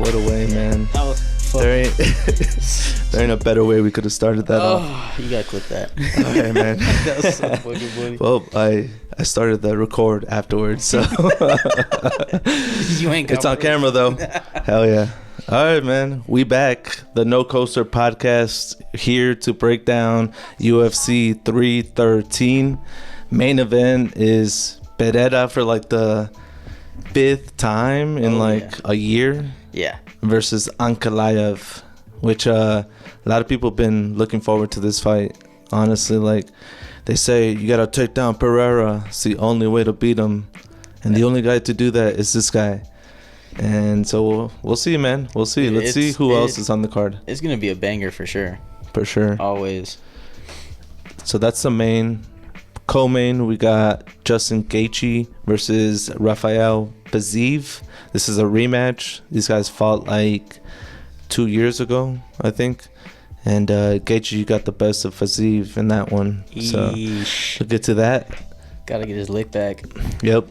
What a way, man. That was There ain't a better way we could have started that off. Oh, you gotta clip that. Okay, man. That was so fucking funny. Well, I started the record afterwards, so You ain't got it's on camera though. Hell yeah. All right, man. We back. The No Coaster podcast here to break down UFC 313. Main event is Pereira for like the fifth time in a year. Yeah. Versus Ankalaev, which a lot of people have been looking forward to this fight. Honestly, like they say, you gotta take down Pereira. It's the only way to beat him, and the only guy to do that is this guy. And so we'll see, man. We'll see. Let's see who else is on the card. It's gonna be a banger for sure. For sure. Always. So that's the main. Co-main, we got Justin Gaethje versus Rafael Fiziev. This is a rematch. These guys fought like 2 years ago, I think. And Gaethje got the best of Fiziev in that one. So we'll get to that. Gotta get his lick back. Yep.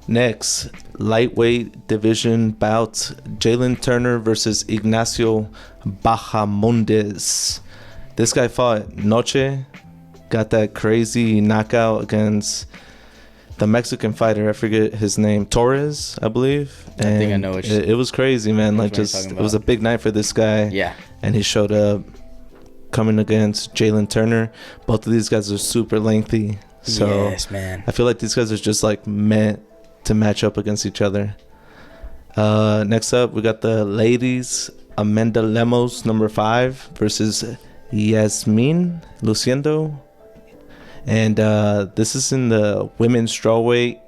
Next, lightweight division bout. Jalen Turner versus Ignacio Bahamondes. This guy fought Noche. Got that crazy knockout against the Mexican fighter. I forget his name. Torres, I believe. I think I know it. It was crazy, man. Like, just it was a big night for this guy. Yeah. And he showed up coming against Jalen Turner. Both of these guys are super lengthy. So yes, man. I feel like these guys are just like meant to match up against each other. Next up, we got the ladies. Amanda Lemos, number 5, versus Yasmin Luciendo. And this is in the women's strawweight.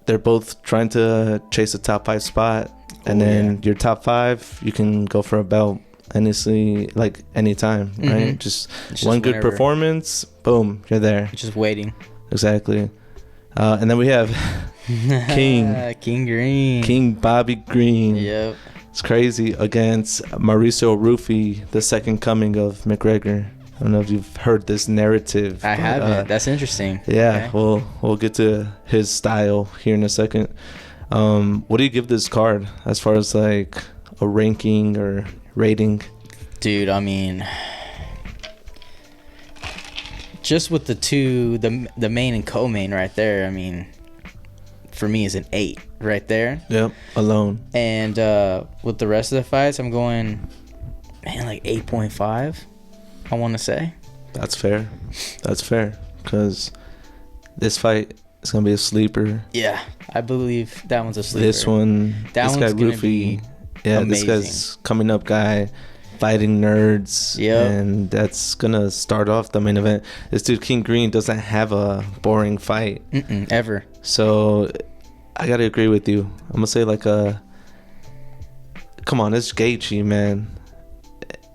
They're both trying to chase a top 5 spot. And then your top 5, you can go for a belt. Honestly, like anytime, right? Just one good performance, boom, you're there. Just waiting. Exactly. And then we have King Bobby Green. Yep. It's crazy, against Mauricio Rufy, the second coming of McGregor. I don't know if you've heard this narrative. I haven't. That's interesting. Yeah, okay. we'll get to his style here in a second. What do you give this card as far as like a ranking or rating? Dude, I mean, just with the two, the main and co-main right there, I mean, for me is an 8 right there. Yep, alone. And with the rest of the fights, I'm going, man, like 8.5. I want to say. That's fair. Because this fight is gonna be a sleeper. Yeah, I believe that one's a sleeper. This one, this guy gonna Rufy, be amazing. This guy's coming up guy, fighting nerds. Yep. And that's gonna start off the main event. This dude King Green doesn't have a boring fight. Ever. So I gotta agree with you. I'm gonna say like come on, it's Gaethje, man.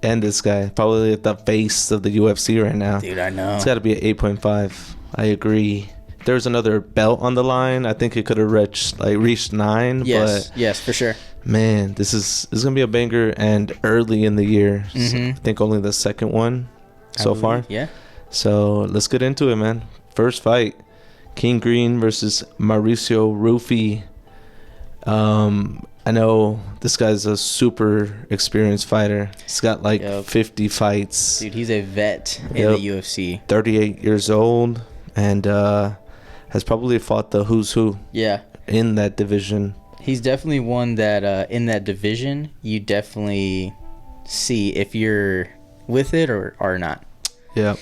And this guy, probably the face of the UFC right now. Dude, I know. It's got to be an 8.5. I agree. There's another belt on the line. I think it could have reached 9. Yes, but yes, for sure. Man, this is gonna be a banger, and early in the year. So I think only the second one so far. Yeah. So let's get into it, man. First fight, King Green versus Mauricio Rufy. I know this guy's a super experienced fighter. He's got 50 fights. Dude, he's a vet in the UFC. 38 years old, and has probably fought the who's who. Yeah. In that division. He's definitely one that in that division you definitely see if you're with it or not. Yep.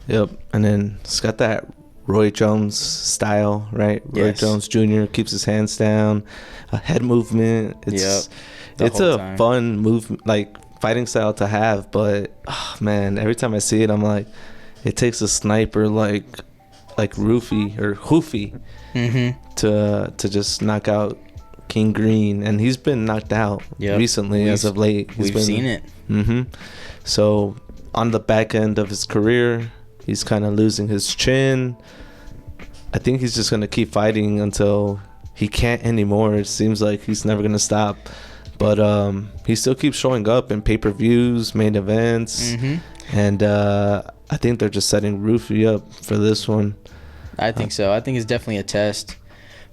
And then it's got that Roy Jones style, right? Yes. Roy Jones Jr. keeps his hands down, a head movement. It's a fun move, like fighting style to have. But man, every time I see it, I'm like, it takes a sniper like Rufy or Hoofy to just knock out King Green, and he's been knocked out recently as of late. We've seen it. So on the back end of his career, he's kind of losing his chin. I think he's just going to keep fighting until he can't anymore. It seems like he's never going to stop. But he still keeps showing up in pay-per-views, main events. And I think they're just setting Rufy up for this one. I think so. I think it's definitely a test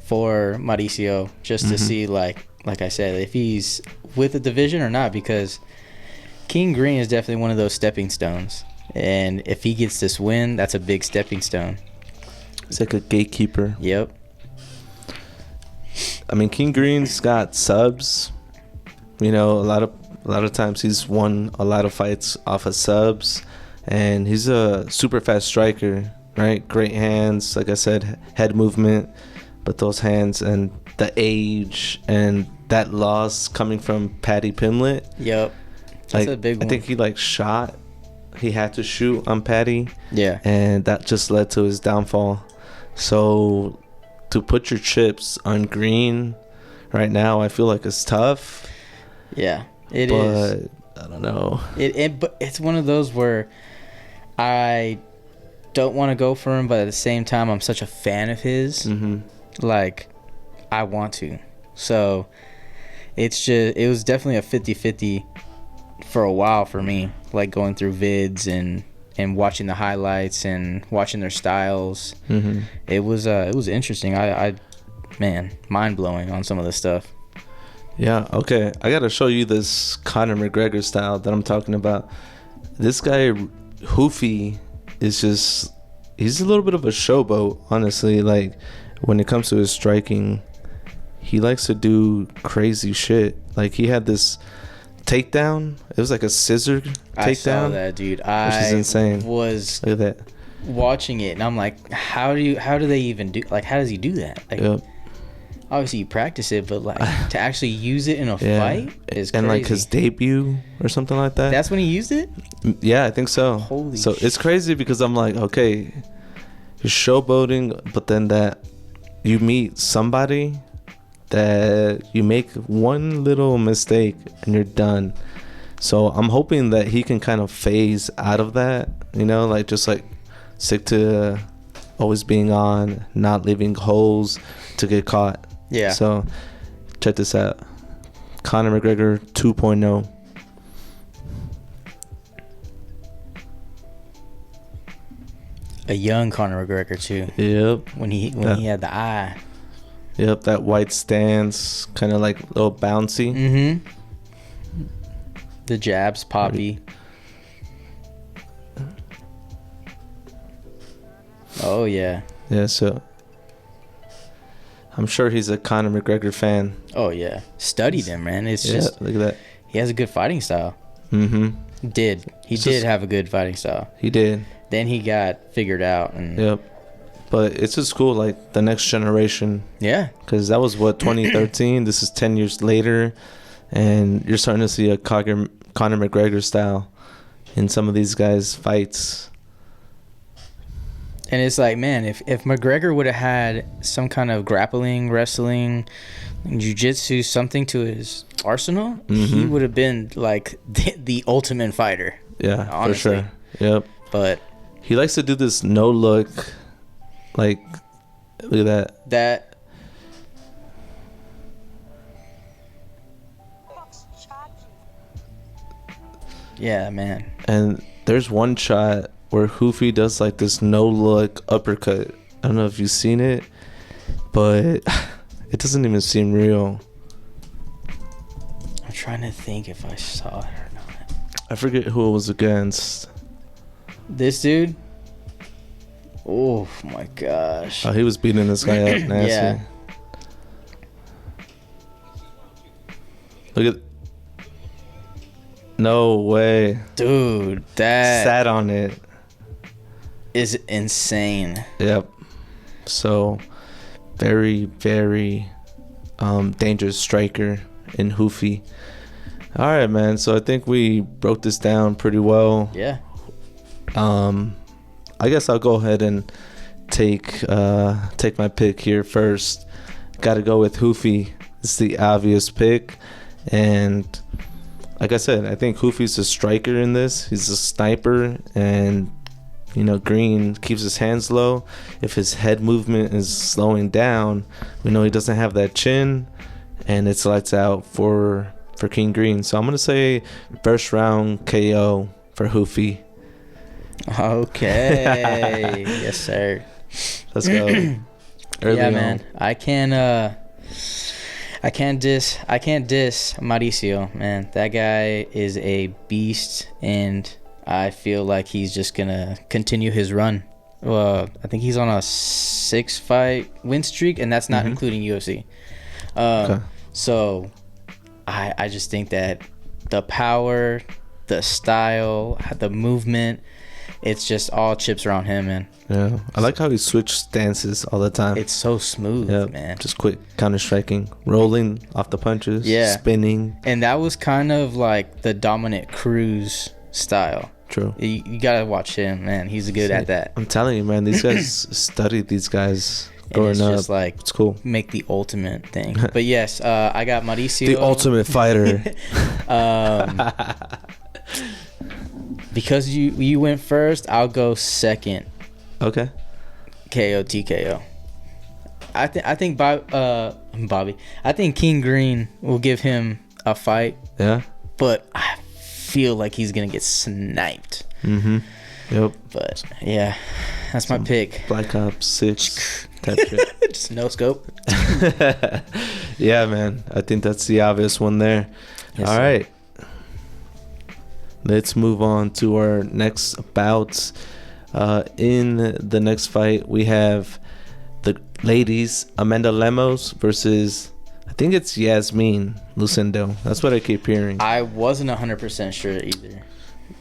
for Mauricio just to see, like, like I said, if he's with the division or not, because King Green is definitely one of those stepping stones. And if he gets this win, that's a big stepping stone. It's like a gatekeeper. Yep. I mean, King Green's got subs. You know, a lot of times he's won a lot of fights off of subs, and he's a super fast striker, right? Great hands, like I said, head movement, but those hands and the age and that loss coming from Paddy Pimblett. Yep. That's a big one. I think he shot. He had to shoot on Paddy. Yeah. And that just led to his downfall. So to put your chips on Green right now, I feel like it's tough. Yeah, it is. But I don't know. But it's one of those where I don't want to go for him, but at the same time, I'm such a fan of his. Mm-hmm. Like, I want to. So it was definitely a 50-50 for a while for me, like going through vids and watching the highlights and watching their styles. Mm-hmm. It was interesting. I man, mind blowing on some of the stuff. Yeah, okay. I gotta show you this Conor McGregor style that I'm talking about. This guy, Hoofy, is just... He's a little bit of a showboat, honestly. Like, when it comes to his striking, he likes to do crazy shit. Like, he had this takedown. It was like a scissor takedown. I saw that, dude. Which is insane. Was Look at that. watching it, and I'm like, how do they even do... Like, how does he do that? Like, Yep. obviously you practice it, but like to actually use it in a fight is crazy. And like his debut or something like that. That's when he used it? Yeah, I think so. Holy so it's crazy because I'm like, okay, you're showboating, but then that you meet somebody that you make one little mistake and you're done. So I'm hoping that he can kind of phase out of that, you know, like just like stick to always being on, not leaving holes to get caught. Yeah. So check this out. Conor McGregor 2.0. A young Conor McGregor too. Yep. When he had the eye. Yep, that white stance, kind of like a little bouncy. Mm-hmm. The jabs, poppy. Oh yeah. Yeah, so I'm sure he's a Conor McGregor fan. Oh yeah. Studied him, man. It's Yeah, just look at that. he has a good fighting style. Mm-hmm. He did have a good fighting style. He did. Then he got figured out and Yep. But it's just cool, like the next generation. yeah. Because that was what 2013. This is 10 years later, and you're starting to see a Conor McGregor style in some of these guys' fights. And it's like, man, if McGregor would have had some kind of grappling, wrestling, jiu-jitsu, something to his arsenal, he would have been like the ultimate fighter. Yeah, honestly. for sure. Yep. But he likes to do this no look, like, look at that. Yeah, man. And there's one shot where Hoofy does like this no look uppercut. I don't know if you've seen it, but it doesn't even seem real. I'm trying to think if I saw it or not. I forget who it was against. This dude? Oh my gosh. Oh, he was beating this guy up nasty. Yeah. Look at. No way. Dude, that Sat on it. is insane. Yep. So, very, very dangerous striker in Hoofy. All right, man. So I think we broke this down pretty well. Yeah. I guess I'll go ahead and take my pick here first. Got to go with Hoofy. It's the obvious pick, and like I said, I think Hoofy's a striker in this. He's a sniper, and Green keeps his hands low. If his head movement is slowing down, we know he doesn't have that chin, and it's lights out for King Green. So I'm gonna say first round KO for Hoofy. Okay. Yes, sir. Let's go. Yeah, man. I I can't diss Mauricio, man. That guy is a beast, and I feel like he's just gonna continue his run. I think he's on a 6-fight win streak, and that's not including UFC. Okay. So I just think that the power, the style, the movement, it's just all chips around him, man. Yeah, I like how he switched stances all the time. It's so smooth, man. Just quick counter striking, rolling off the punches, spinning. And that was kind of like the Dominic Cruz style. True. You gotta watch him, man. He's good at that. I'm telling you, man. These guys studied these guys growing up. Just like, it's cool. Make the ultimate thing. But yes, I got Mauricio. The ultimate fighter. Because you went first, I'll go second. Okay. KO TKO. I think Bobby. I think King Green will give him a fight. Yeah. But I feel like he's gonna get sniped. Yep. But yeah, that's my pick. Black Ops 6 type shit. Just no scope. Yeah, man. I think that's the obvious one there. Yes, all sir. right. Let's move on to our next bouts. In the next fight, we have the ladies, Amanda Lemos versus, I think it's Yasmin Lucindo. That's what I keep hearing. I wasn't 100% sure either.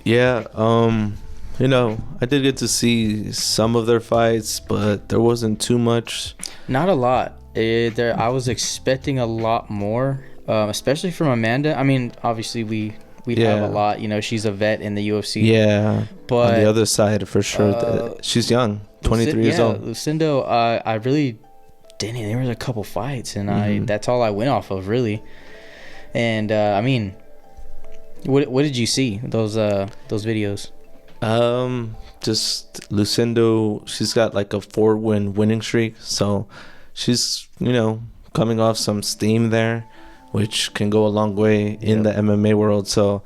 Yeah, I did get to see some of their fights, but there wasn't too much. Not a lot. I was expecting a lot more, especially from Amanda. I mean, obviously we have a lot. She's a vet in the UFC. Yeah, but on the other side, for sure. She's young, 23 years old. Lucindo, I really didn't. There was a couple fights, and that's all I went off of, really. And I mean, what did you see those videos? Just Lucindo. She's got like a 4-win winning streak, so she's coming off some steam there, which can go a long way in the MMA world. So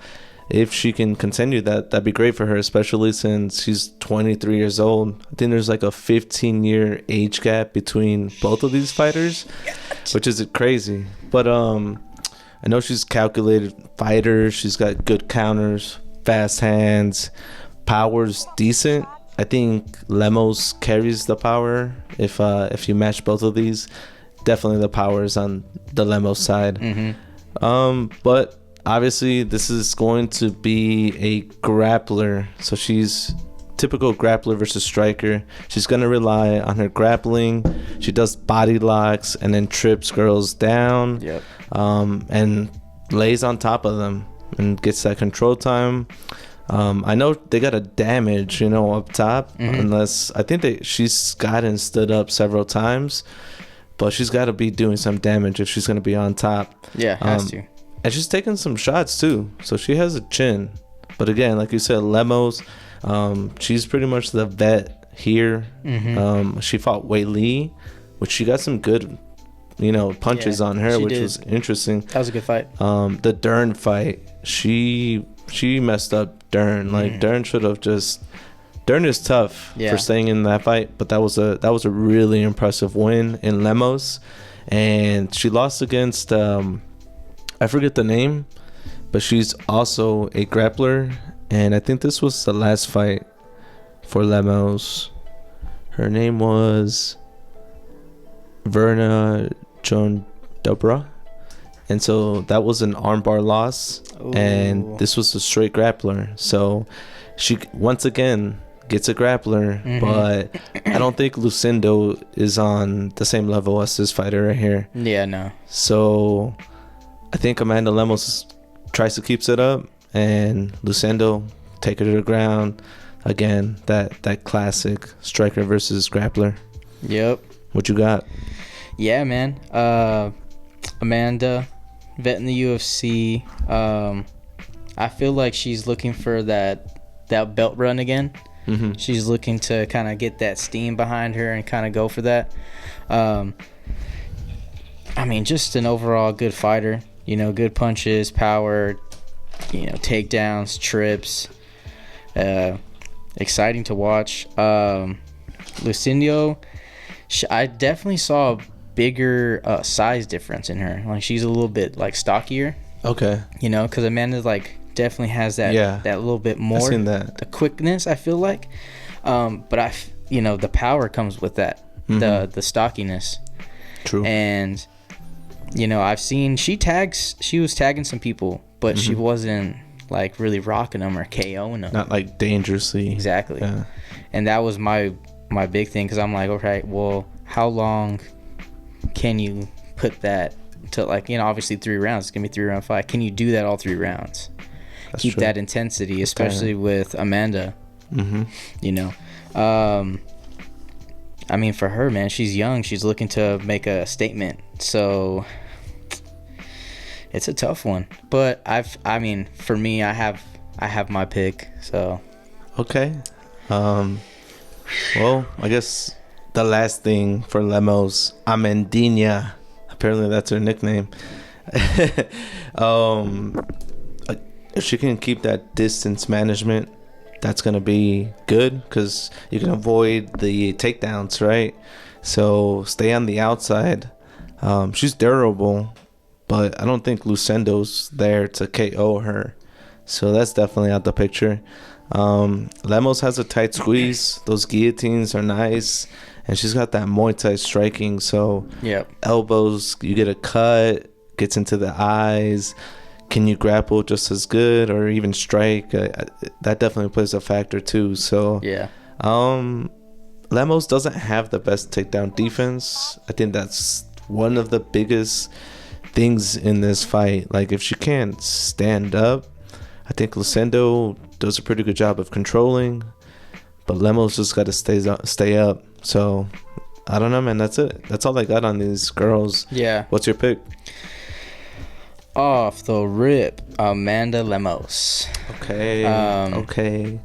if she can continue that, that'd be great for her, especially since she's 23 years old. I think there's like a 15-year age gap between both of these fighters, which is crazy. But I know she's a calculated fighter. She's got good counters, fast hands, power's decent. I think Lemos carries the power if you match both of these. Definitely the power is on the Lemos side. But obviously this is going to be a grappler, so she's typical grappler versus striker. She's going to rely on her grappling. She does body locks and then trips girls down, and lays on top of them and gets that control time. I know they got a damage up top, unless I think she's gotten stood up several times. But she's got to be doing some damage if she's going to be on top. Yeah, has to. And she's taking some shots, too. So she has a chin. But again, like you said, Lemos, she's pretty much the vet here. She fought Wei Li, which she got some good, punches on her, which was interesting. That was a good fight. The Dern fight, she messed up Dern. Like, Dern should have just... Dern is tough for staying in that fight, but that was a really impressive win in Lemos, and she lost against I forget the name, but she's also a grappler, and I think this was the last fight for Lemos. Her name was Verna Joan Dobra, and so that was an armbar loss. Ooh. And this was a straight grappler, so she once again gets a grappler, but I don't think Lucindo is on the same level as this fighter right here. Yeah, no. So I think Amanda Lemos tries to keep it up, and Lucindo take her to the ground. Again, that classic striker versus grappler. Yep. What you got? Yeah, man. Amanda, vet in the UFC. I feel like she's looking for that belt run again. She's looking to kind of get that steam behind her and kind of go for that. I mean, just an overall good fighter. Good punches, power, takedowns, trips. Exciting to watch. Lucindo, I definitely saw bigger size difference in her. Like she's a little bit like stockier. Okay. You know, because Amanda like definitely has that that little bit more. I've seen that. The quickness, I feel like. But the power comes with that. Mm-hmm. The stockiness. True. And I've seen she was tagging some people, but she wasn't like really rocking them or KOing them. Not like dangerously. Exactly. Yeah. And that was my big thing, because I'm like, okay, well, how long can you put that to, like, obviously 3 rounds. It's gonna be 3-round fight. Can you do that all 3 rounds? That's Keep true. that intensity, especially with Amanda. Mm-hmm. I mean, for her, man, she's young. She's looking to make a statement. So it's a tough one. But for me, I have my pick. So Okay. Well, I guess the last thing for Lemos, Amandina. Apparently that's her nickname. If she can keep that distance management, that's going to be good, because you can avoid the takedowns, right? So stay on the outside. She's durable, but I don't think Lucendo's there to KO her. So that's definitely out the picture. Lemos has a tight squeeze. Those guillotines are nice. And she's got that Muay Thai striking. So elbows, you get a cut, gets into the eyes. Can you grapple just as good or even strike? That definitely plays a factor too. So Lemos doesn't have the best takedown defense. I think that's one of the biggest things in this fight. Like, if she can't stand up, I think Lucendo does a pretty good job of controlling, but Lemos just got to stay up. So I don't know, man. That's it. That's all I got on these girls. Yeah. What's your pick? Off the rip, Amanda Lemos. Okay. Okay.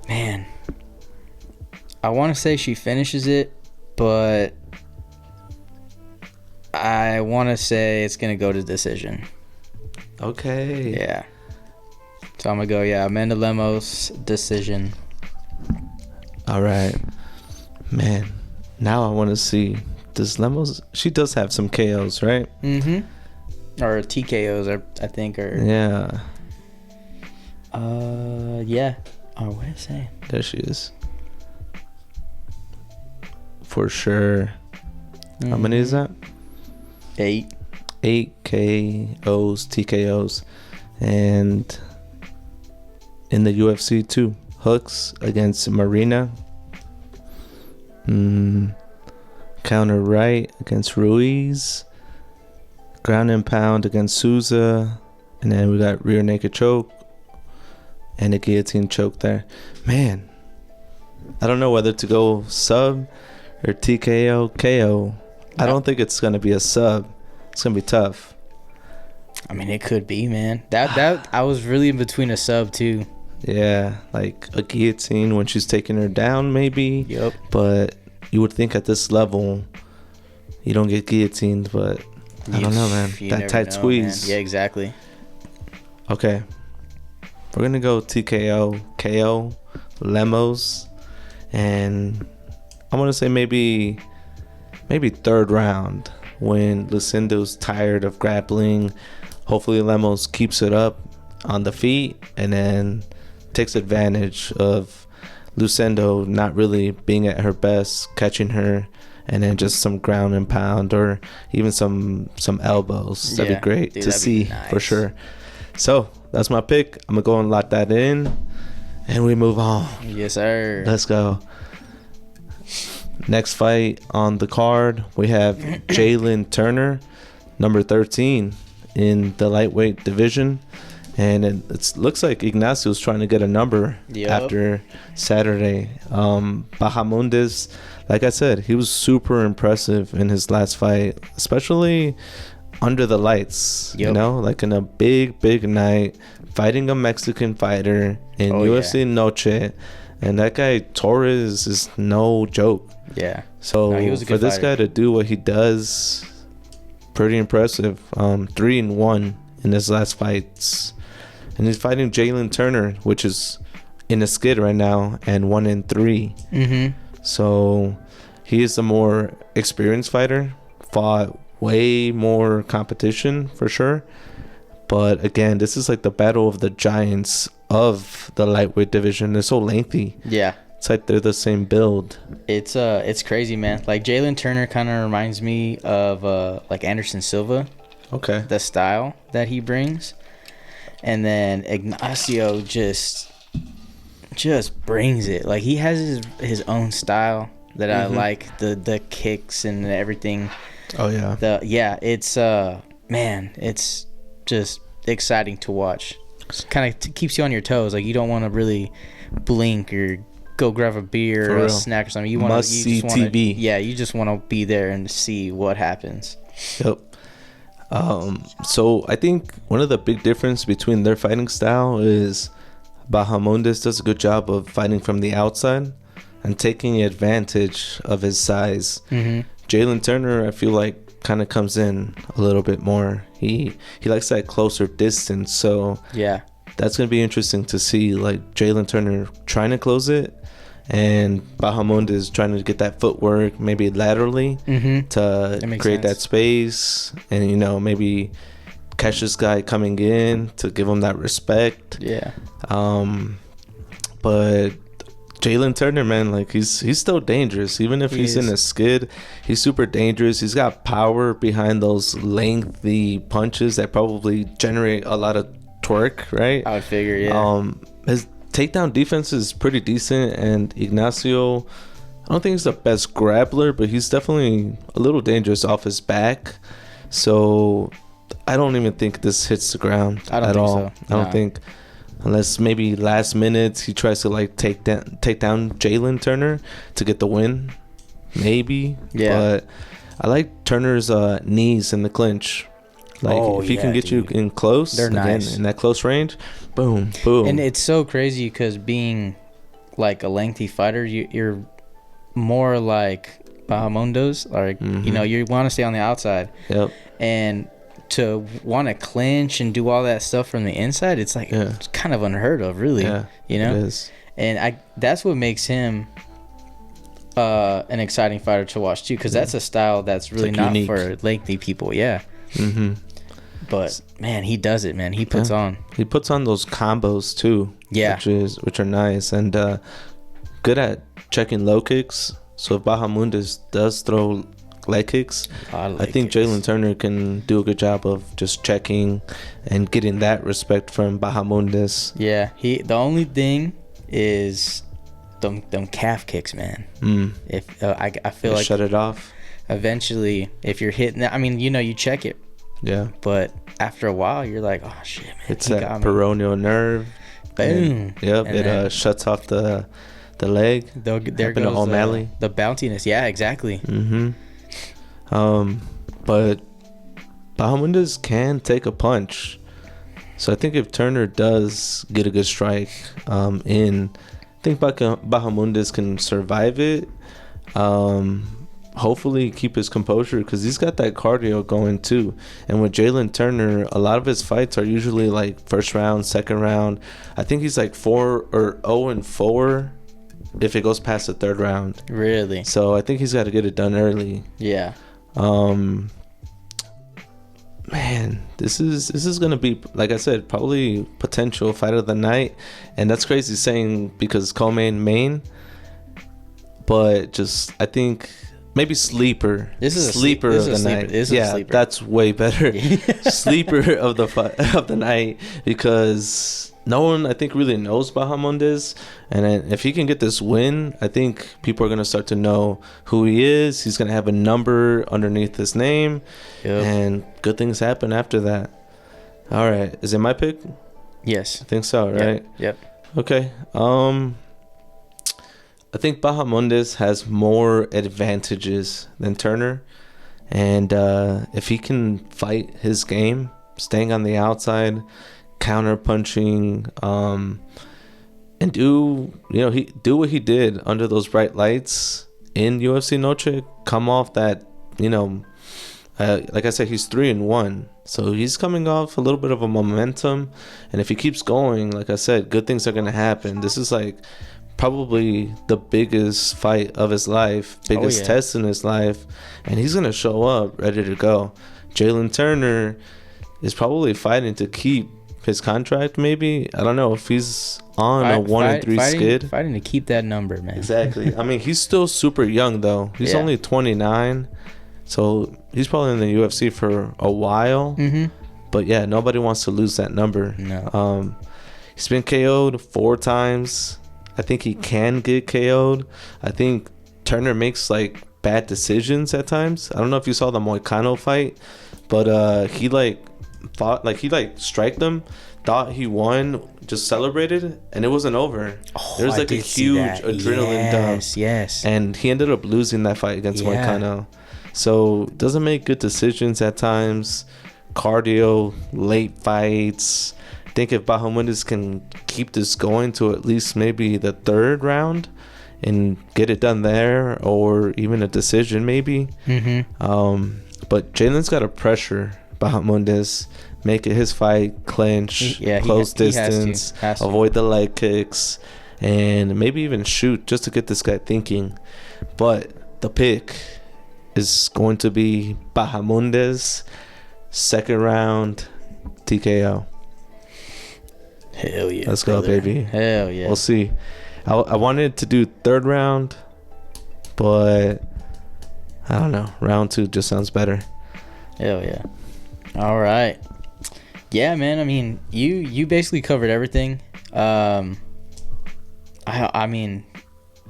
Man, I want to say she finishes it, but I want to say it's gonna go to decision. Okay. Yeah. So I'm gonna go, Amanda Lemos, decision. All right. Man, now I want to see, does Lemos, she does have some KOs, right? Mm-hmm. Or TKOs, I think, or... Yeah. Yeah. Oh, what did I say? There she is. For sure. Mm-hmm. How many is that? 8. 8 KOs, TKOs. And in the UFC too. Hooks against Marina. Counter right against Ruiz. Ground and pound against Souza. And then we got rear naked choke. And a guillotine choke there. Man, I don't know whether to go sub or TKO, KO. I don't think it's going to be a sub. It's going to be tough. I mean, it could be, man. That I was really in between a sub, too. Yeah, like a guillotine when she's taking her down, maybe. Yep. But you would think at this level, you don't get guillotined, but I don't know, man. That tight squeeze. Man. Yeah, exactly. Okay. We're going to go TKO, KO, Lemos. And I want to say maybe 3rd round when Lucindo's tired of grappling. Hopefully Lemos keeps it up on the feet and then takes advantage of Lucendo not really being at her best, catching her, and then just some ground and pound or even some elbows. That'd be great to see, nice. For sure. So that's my pick. I'm gonna go and lock that in, and we move on. Yes, sir. Let's go. Next fight on the card, we have Jalen Turner, number 13 in the lightweight division. And it looks like Ignacio's trying to get a number after Saturday. Bahamundes, like I said, he was super impressive in his last fight, especially under the lights. You know, like in a big night, fighting a Mexican fighter in UFC Noche. And that guy, Torres, is no joke. Yeah. So for this guy to do what he does, pretty impressive. 3-1 in his last fights. And he's fighting Jalen Turner, which is in a skid right now, and 1-3. Mm-hmm. So he is the more experienced fighter, fought way more competition for sure. But again, this is like the battle of the giants of the lightweight division. They're so lengthy. Yeah. It's like they're the same build. It's crazy, man. Like Jalen Turner kind of reminds me of like Anderson Silva. Okay. The style that he brings. And then Ignacio just brings it. Like he has his own style that I like, the kicks and everything. Oh yeah. It's man, it's just exciting to watch. Kind of keeps you on your toes. Like you don't want to really blink or go grab a beer or a snack or something. You want to see TV. Yeah, you just want to be there and see what happens. Yep. So I think one of the big difference between their fighting style is Bahamondes does a good job of fighting from the outside and taking advantage of his size. Jalen Turner, I feel like, kind of comes in a little bit more. He likes that closer distance. So yeah, that's gonna be interesting to see, like Jalen Turner trying to close it, and Bahamondes trying to get that footwork, maybe laterally, to create that space, and maybe catch this guy coming in to give him that respect. Yeah. But Jalen Turner, man, like he's still dangerous. Even if he's in a skid, he's super dangerous. He's got power behind those lengthy punches that probably generate a lot of torque, right? I would figure, yeah. His takedown defense is pretty decent, and Ignacio, I don't think he's the best grappler, but he's definitely a little dangerous off his back. So I don't even think this hits the ground at all. I don't think, unless maybe last minute he tries to like take down Jalen Turner to get the win, maybe. Yeah. But I like Turner's knees in the clinch. Like if he can get you in close, they're nice in that close range. Boom, boom. And it's so crazy because being like a lengthy fighter, you're more like Bahamondes. Like you want to stay on the outside. Yep. And to want to clinch and do all that stuff from the inside, it's like it's kind of unheard of, really. Yeah, it is. And that's what makes him an exciting fighter to watch too, because that's a style that's really not unique for lengthy people. Yeah. But man, he does it, man. He puts on those combos too. Yeah. Which are nice, and good at checking low kicks. So if Bahamondes does throw leg kicks, I think Jalen Turner can do a good job of just checking and getting that respect from Bahamondes. Yeah, the only thing is them calf kicks, man. If I feel like shut it off. Eventually, if you're hitting that, I mean, you check it. Yeah. But after a while, you're like, oh shit, man. It's that peroneal nerve. Boom. Yep. And it shuts off the leg. There goes O'Malley. The bounciness. Yeah, exactly. But Bahamondes can take a punch. So I think if Turner does get a good strike I think Bahamondes can survive it. Hopefully keep his composure, because he's got that cardio going too. And with Jalen Turner, a lot of his fights are usually like first round, second round. I think he's like 0-4 if it goes past the third round. Really? So I think he's got to get it done early. Yeah. Man, this is gonna be, like I said, probably potential fight of the night. And that's crazy saying because co-main main, but just I think maybe sleeper. This is sleeper of the night. Yeah, that's way better. Sleeper of the night, because no one, I think, really knows Bahamondes, and if he can get this win, I think people are gonna start to know who he is. He's gonna have a number underneath his name, and good things happen after that. All right, is it my pick? Yes, I think so. Right? Yep. Okay. I think Bahamondes has more advantages than Turner, and if he can fight his game, staying on the outside, counter punching, and do what he did under those bright lights in UFC Noche, come off that, like I said, he's 3-1, so he's coming off a little bit of a momentum, and if he keeps going, like I said, good things are gonna happen. This is like probably the biggest fight of his life, biggest test in his life, and he's gonna show up ready to go. Jalen Turner is probably fighting to keep his contract. Maybe, I don't know if he's on a 1-3 skid. Fighting to keep that number, man. Exactly. I mean, he's still super young though. He's only 29, so he's probably in the UFC for a while. But yeah, nobody wants to lose that number. No. He's been KO'd 4 times. I think he can get KO'd. I think Turner makes like bad decisions at times. I don't know if you saw the Moicano fight, but he like thought like he like striked him, thought he won, just celebrated, and it wasn't over. There was like a huge adrenaline dump. Yes. And he ended up losing that fight against Moicano. So doesn't make good decisions at times. Cardio, late fights. I think if Bahamundes can keep this going to at least maybe the 3rd round and get it done there, or even a decision maybe. But Jalen's got to pressure Bahamundes, make it his fight, clinch, close distance, has to. Avoid the leg kicks, and maybe even shoot just to get this guy thinking. But the pick is going to be Bahamundes, 2nd round TKO. Hell yeah. Let's go, baby. Hell yeah. We'll see. I wanted to do 3rd round, but I don't know. Round 2 just sounds better. Hell yeah. All right. Yeah, man. I mean, you basically covered everything. I mean,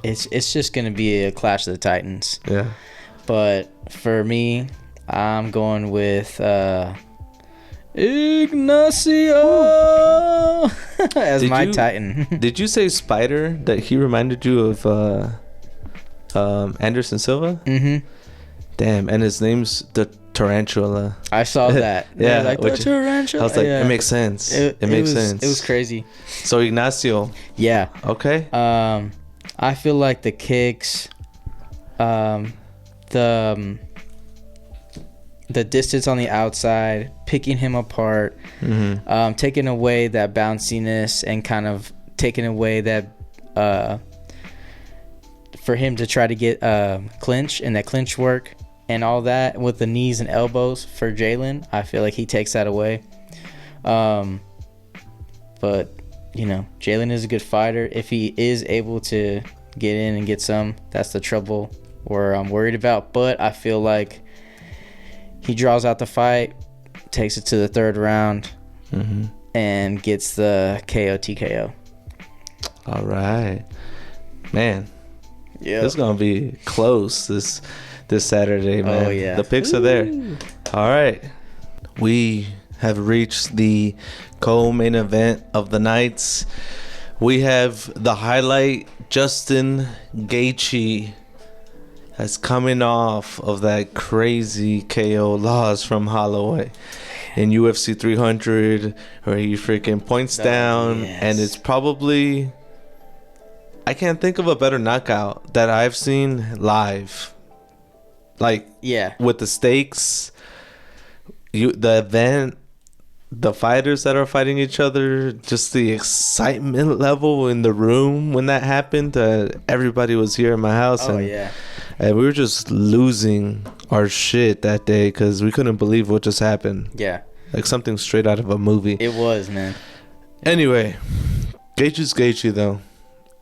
it's just gonna be a clash of the Titans. Yeah. But for me, I'm going with Ignacio as my Titan. Did you say Spider, that he reminded you of Anderson Silva? Damn, and his name's the Tarantula. I saw that. Yeah, like the Tarantula. I was like, it makes sense. It makes sense. It was crazy. So Ignacio. Yeah. Okay. I feel like the kicks, the distance on the outside, picking him apart, taking away that bounciness and kind of taking away that for him to try to get clinch and that clinch work and all that with the knees and elbows for Jalen. I feel like he takes that away. But you know, Jalen is a good fighter. If he is able to get in and get some, that's the trouble where I'm worried about. But I feel like he draws out the fight, takes it to the 3rd round, and gets the KO TKO. All right, man. Yeah, it's gonna be close this Saturday, man. Oh yeah, the picks are there. All right, we have reached the co-main event of the nights. We have the highlight, Justin Gaethje, that's coming off of that crazy KO loss from Holloway in UFC 300, where he freaking points down, and it's probably, I can't think of a better knockout that I've seen live. Like, with the stakes, the event, the fighters that are fighting each other, just the excitement level in the room when that happened. Everybody was here in my house, and we were just losing our shit that day because we couldn't believe what just happened. Yeah, like something straight out of a movie. It was, man. Anyway, Gaethje's Gaethje though,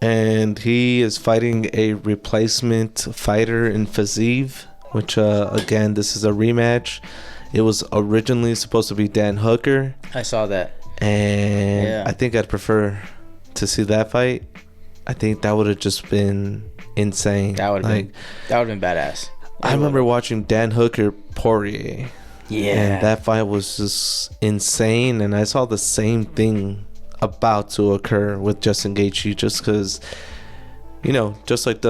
and he is fighting a replacement fighter in Fiziev, which again, this is a rematch. It was originally supposed to be Dan Hooker. I saw that. And I think I'd prefer to see that fight. I think that would have just been insane. That would have been badass. I remember watching Dan Hooker Poirier. Yeah. And that fight was just insane. And I saw the same thing about to occur with Justin Gaethje, just because, you know, just like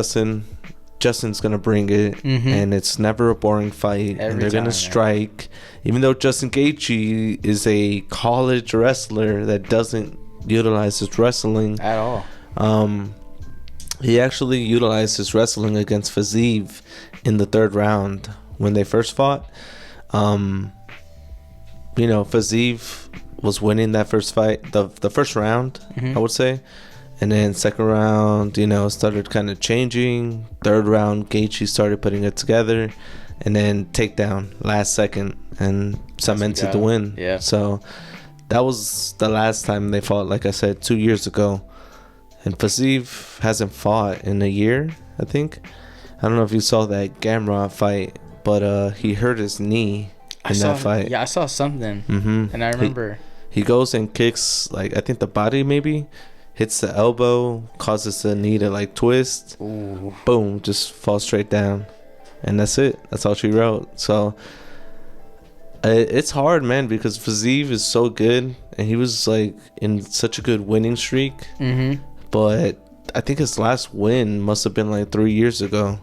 Justin's gonna bring it, and it's never a boring fight, and they're gonna strike. Even though Justin Gaethje is a college wrestler that doesn't utilize his wrestling at all, he actually utilized his wrestling against Fiziev in the 3rd round when they first fought. You know, Fiziev was winning that first fight, the first round, I would say. And then second round, started kind of changing. Third round, Gaethje started putting it together. And then takedown last second and cemented the win. Yeah. So that was the last time they fought, like I said, 2 years ago. And Fiziev hasn't fought in a year, I think. I don't know if you saw that Gamrot fight, but he hurt his knee in that fight. Yeah, I saw something. Mm-hmm. And I remember. He goes and kicks, like, I think the body maybe, hits the elbow, causes the knee to, like, twist. Ooh. Boom, just falls straight down. And that's it. That's all she wrote. So it's hard, man, because Fiziev is so good. And he was, like, in such a good winning streak. Mm-hmm. But I think his last win must have been, like, 3 years ago.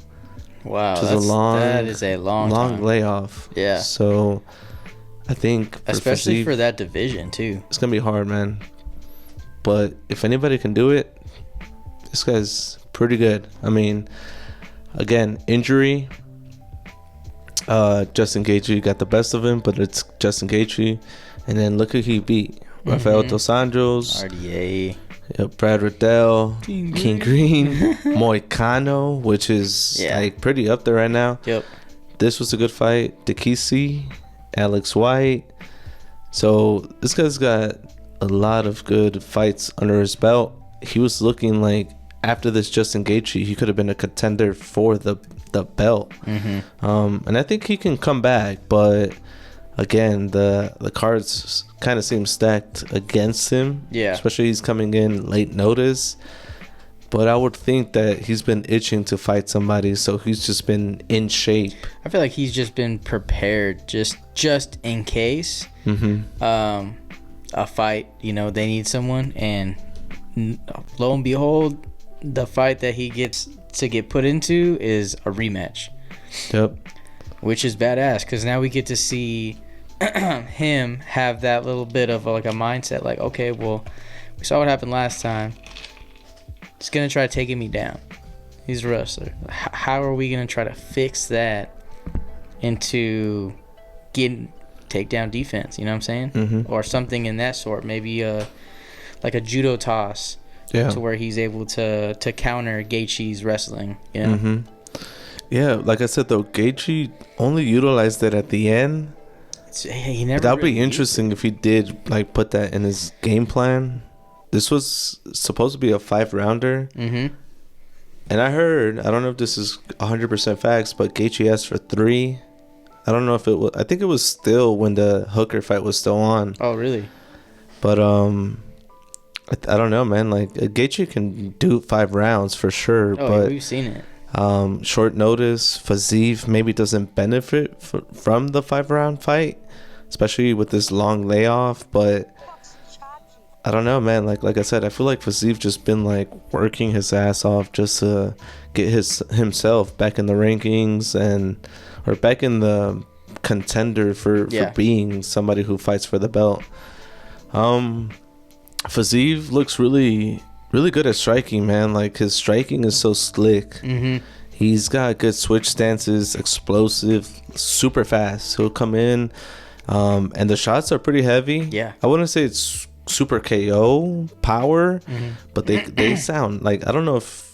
Wow. That is a long time. layoff. Yeah. So I think especially Fiziev, for that division too. it's gonna be hard, man. But if anybody can do it, this guy's pretty good. I mean, again, injury. Justin Gaethje got the best of him, but it's Justin Gaethje. And then look who he beat: Rafael dos Anjos, RDA, Brad Riddell, King Green, Moicano, which is like pretty up there right now. Yep. This was a good fight. Dikisi, Alex White. So this guy's got a lot of good fights under his belt. He was looking like after this Justin Gaethje, he could have been a contender for the belt. Mm-hmm. And I think he can come back, but again, the cards kind of seem stacked against him. Yeah. Especially he's coming in late notice. But I would think that he's been itching to fight somebody, so he's just been in shape. I feel like he's just been prepared just in case a fight, they need someone, and lo and behold, the fight that he gets to get put into is a rematch. Yep. Which is badass, because now we get to see him have that little bit of like a mindset, like, okay, well, we saw what happened last time. He's gonna try taking me down. He's a wrestler. How are we gonna try to fix that into getting takedown defense? You know what I'm saying? Mm-hmm. Or something in that sort. Maybe like a judo toss, to where he's able to counter Gaethje's wrestling. You know? Mm-hmm. Yeah, like I said though, Gaethje only utilized it at the end. He never. That would really be interesting if he did like put that in his game plan. This was supposed to be a 5-rounder. Mm-hmm. And I heard, I don't know if this is 100% facts, but Gaethje asked for 3. I don't know if it was, I think it was still when the Hooker fight was still on. Oh, really? But I don't know, man. Like Gaethje can do 5 rounds for sure. Oh, but yeah, we've seen it. Short notice, Fiziev maybe doesn't benefit from the 5-round fight, especially with this long layoff. But I don't know, man. Like I said, I feel like Fiziev just been like working his ass off just to get himself back in the rankings or back in the contender for being somebody who fights for the belt. Fiziev looks really good at striking, man. Like his striking is so slick. Mm-hmm. He's got good switch stances, explosive, super fast. He'll come in, and the shots are pretty heavy. Yeah, I wouldn't say it's super KO power, but they sound like, I don't know if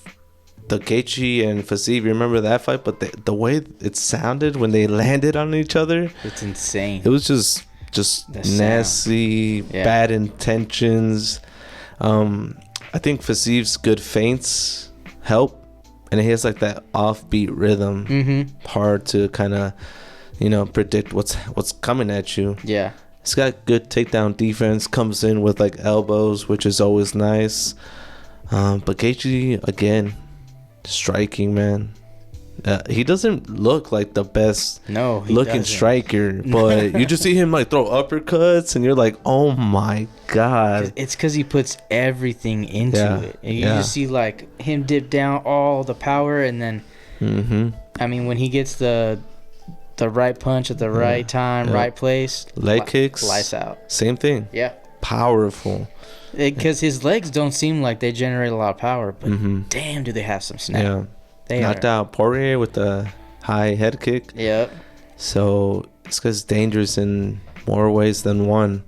the Gaethje and Fiziev, remember that fight, but the way it sounded when they landed on each other, it's insane. It was just nasty, bad intentions. I think Fiziev's good feints help, and he has like that offbeat rhythm, hard to kind of predict what's coming at you. Yeah. He's got good takedown defense, comes in with like elbows, which is always nice. But Gaethje, again, striking, man. He doesn't look like the best looking striker, but you just see him like throw uppercuts and you're like, oh my God. It's because he puts everything into it. And you just see like him dip down all the power, and then, I mean, when he gets the right punch at the right time, right place, leg kicks, lights out. Same thing. Yeah. Powerful. Because his legs don't seem like they generate a lot of power, but damn, do they have some snap. Yeah. They knocked out Poirier with the high head kick. Yep. So this guy's dangerous in more ways than one.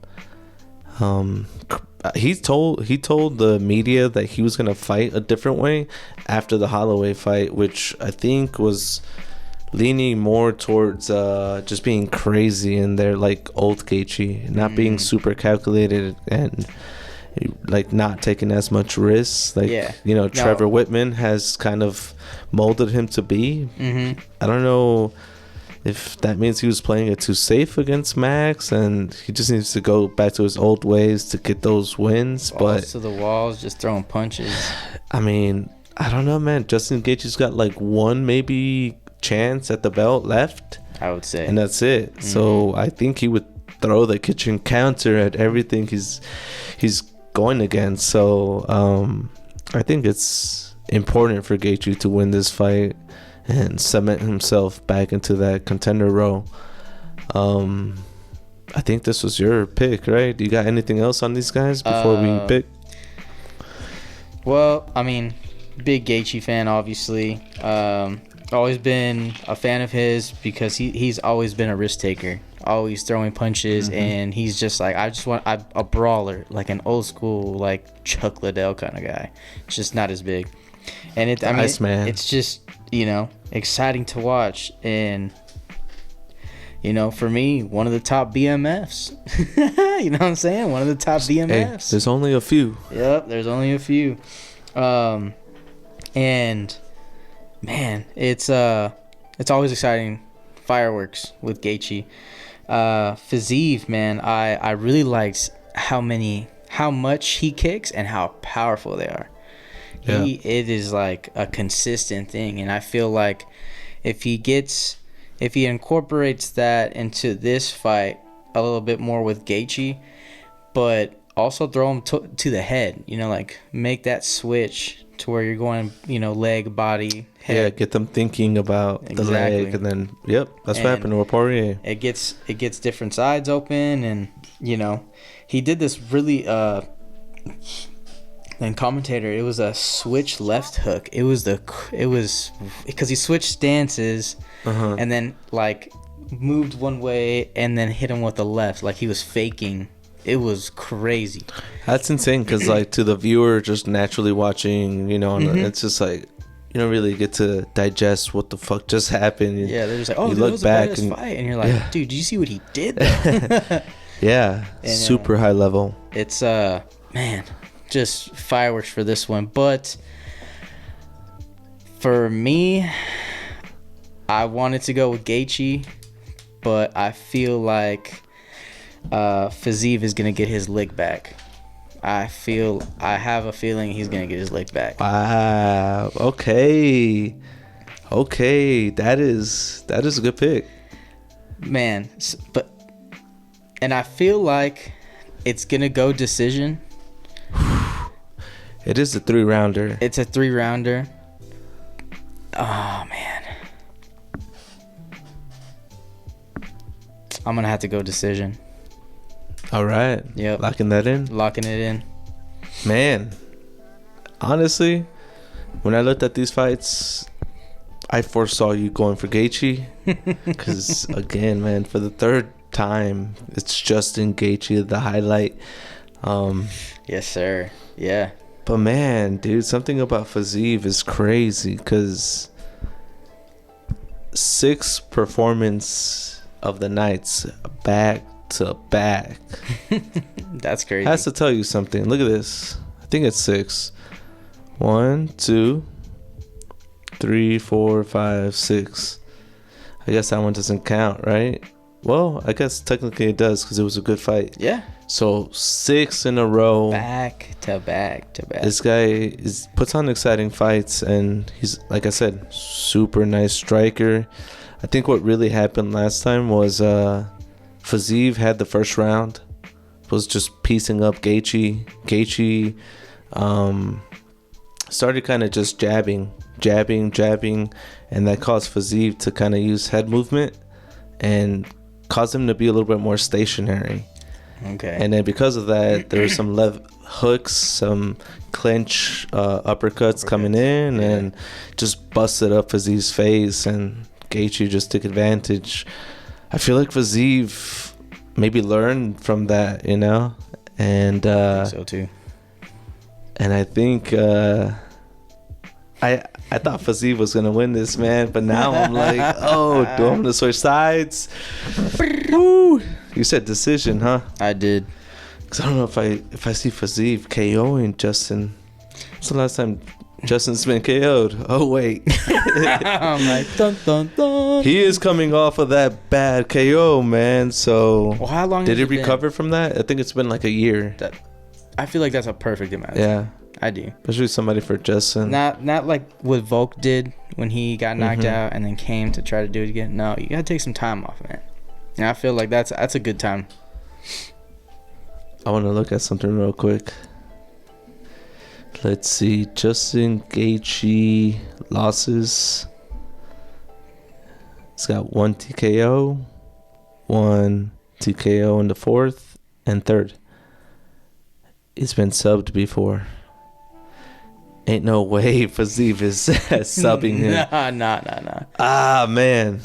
he told the media that he was gonna fight a different way after the Holloway fight, which I think was leaning more towards just being crazy in there, like old Gaethje, not being super calculated and like not taking as much risks, like Trevor Whitman has kind of molded him to be. I don't know if that means he was playing it too safe against Max, and he just needs to go back to his old ways to get those wins. Balls but to the walls, just throwing punches. I mean, I don't know, man. Justin Gaethje's got like one maybe chance at the belt left, I would say, and that's it. So I think he would throw the kitchen counter at everything he's going against. So I think it's important for Gaethje to win this fight and cement himself back into that contender role. I think this was your pick, right? Do you got anything else on these guys before we pick? Well, I mean, big Gaethje fan, obviously. Always been a fan of his because he's always been a risk taker, always throwing punches, and he's just like, I just want a brawler, like an old school, like Chuck Liddell kind of guy. It's just not as big, and it's just exciting to watch, and for me, one of the top BMFs. You know what I'm saying? One of the top BMFs. Hey, there's only a few. Yep, there's only a few. And man, it's always exciting. Fireworks with Gaethje. Fiziev, man, I really liked how much he kicks and how powerful they are. Yeah. It is like a consistent thing, and I feel like if he incorporates that into this fight a little bit more with Gaethje, but also throw him to the head, like make that switch to where you're going, leg, body, head. Yeah, get them thinking about the leg, and then that's what happened to Poirier. It gets different sides open, and he did this really and commentator, it was a switch left hook. It was because he switched stances and then like moved one way and then hit him with the left, like he was faking. It was crazy. That's insane, because like to the viewer just naturally watching, it's just like you don't really get to digest what the fuck just happened. Yeah, they're just like, you look back and fight, and you're like, dude, did you see what he did? Yeah, and, super high level. It's man, just fireworks for this one. But for me, I wanted to go with Gaethje, but I feel like Fiziev is gonna get his lick back. I have a feeling he's gonna get his lick back. Wow. Okay. That is a good pick, man. And I feel like it's gonna go decision. It is a 3-rounder. It's a 3-rounder. Oh man, I'm gonna have to go decision. All right. Yep. Locking it in. Man, honestly, when I looked at these fights, I foresaw you going for Gaethje. Because, again, man, for the third time, it's Justin Gaethje, the highlight. Yes, sir. Yeah. But, man, dude, something about Fiziev is crazy. Because 6 performance of the nights back to back. That's crazy. Has to tell you something. Look at this. I think it's 6. 1, 2, 3, 4, 5, 6. I guess that one doesn't count, right? Well, I guess technically it does, because it was a good fight. Yeah. So 6 in a row. Back to back to back. This guy puts on exciting fights, and he's, like I said, super nice striker. I think what really happened last time was Fiziev had the first round, was just piecing up Gaethje. Gaethje started kind of just jabbing, and that caused Fiziev to kind of use head movement and caused him to be a little bit more stationary. Okay. And then because of that, there were some left hooks, some clinch uppercuts coming in, and just busted up Fiziev's face, and Gaethje just took advantage. I feel like Fiziev maybe learned from that, And I think so too. And I think I thought Faziev was gonna win this, man, but now I'm like, oh, do I'm gonna switch sides? Woo! You said decision, huh? I did. Cause I don't know if I see Faziev KOing Justin. When's the last time Justin's been KO'd? Oh wait. I'm like, dun dun dun. He is coming off of that bad KO, man. So Well, how long did he has it been? recover from that? I think it's been like a year. I feel like that's a perfect amount. Yeah, I do. especially somebody for Justin. Not like what Volk did when he got knocked out and then came to try to do it again. No, you gotta take some time off, man. And I feel like that's a good time. I want to look at something real quick. Let's see. Justin Gaethje losses. He's got 1 TKO, 1 TKO in the 4th and 3rd. He's been subbed before. Ain't no way Faziev is subbing him. Nah. Ah, man.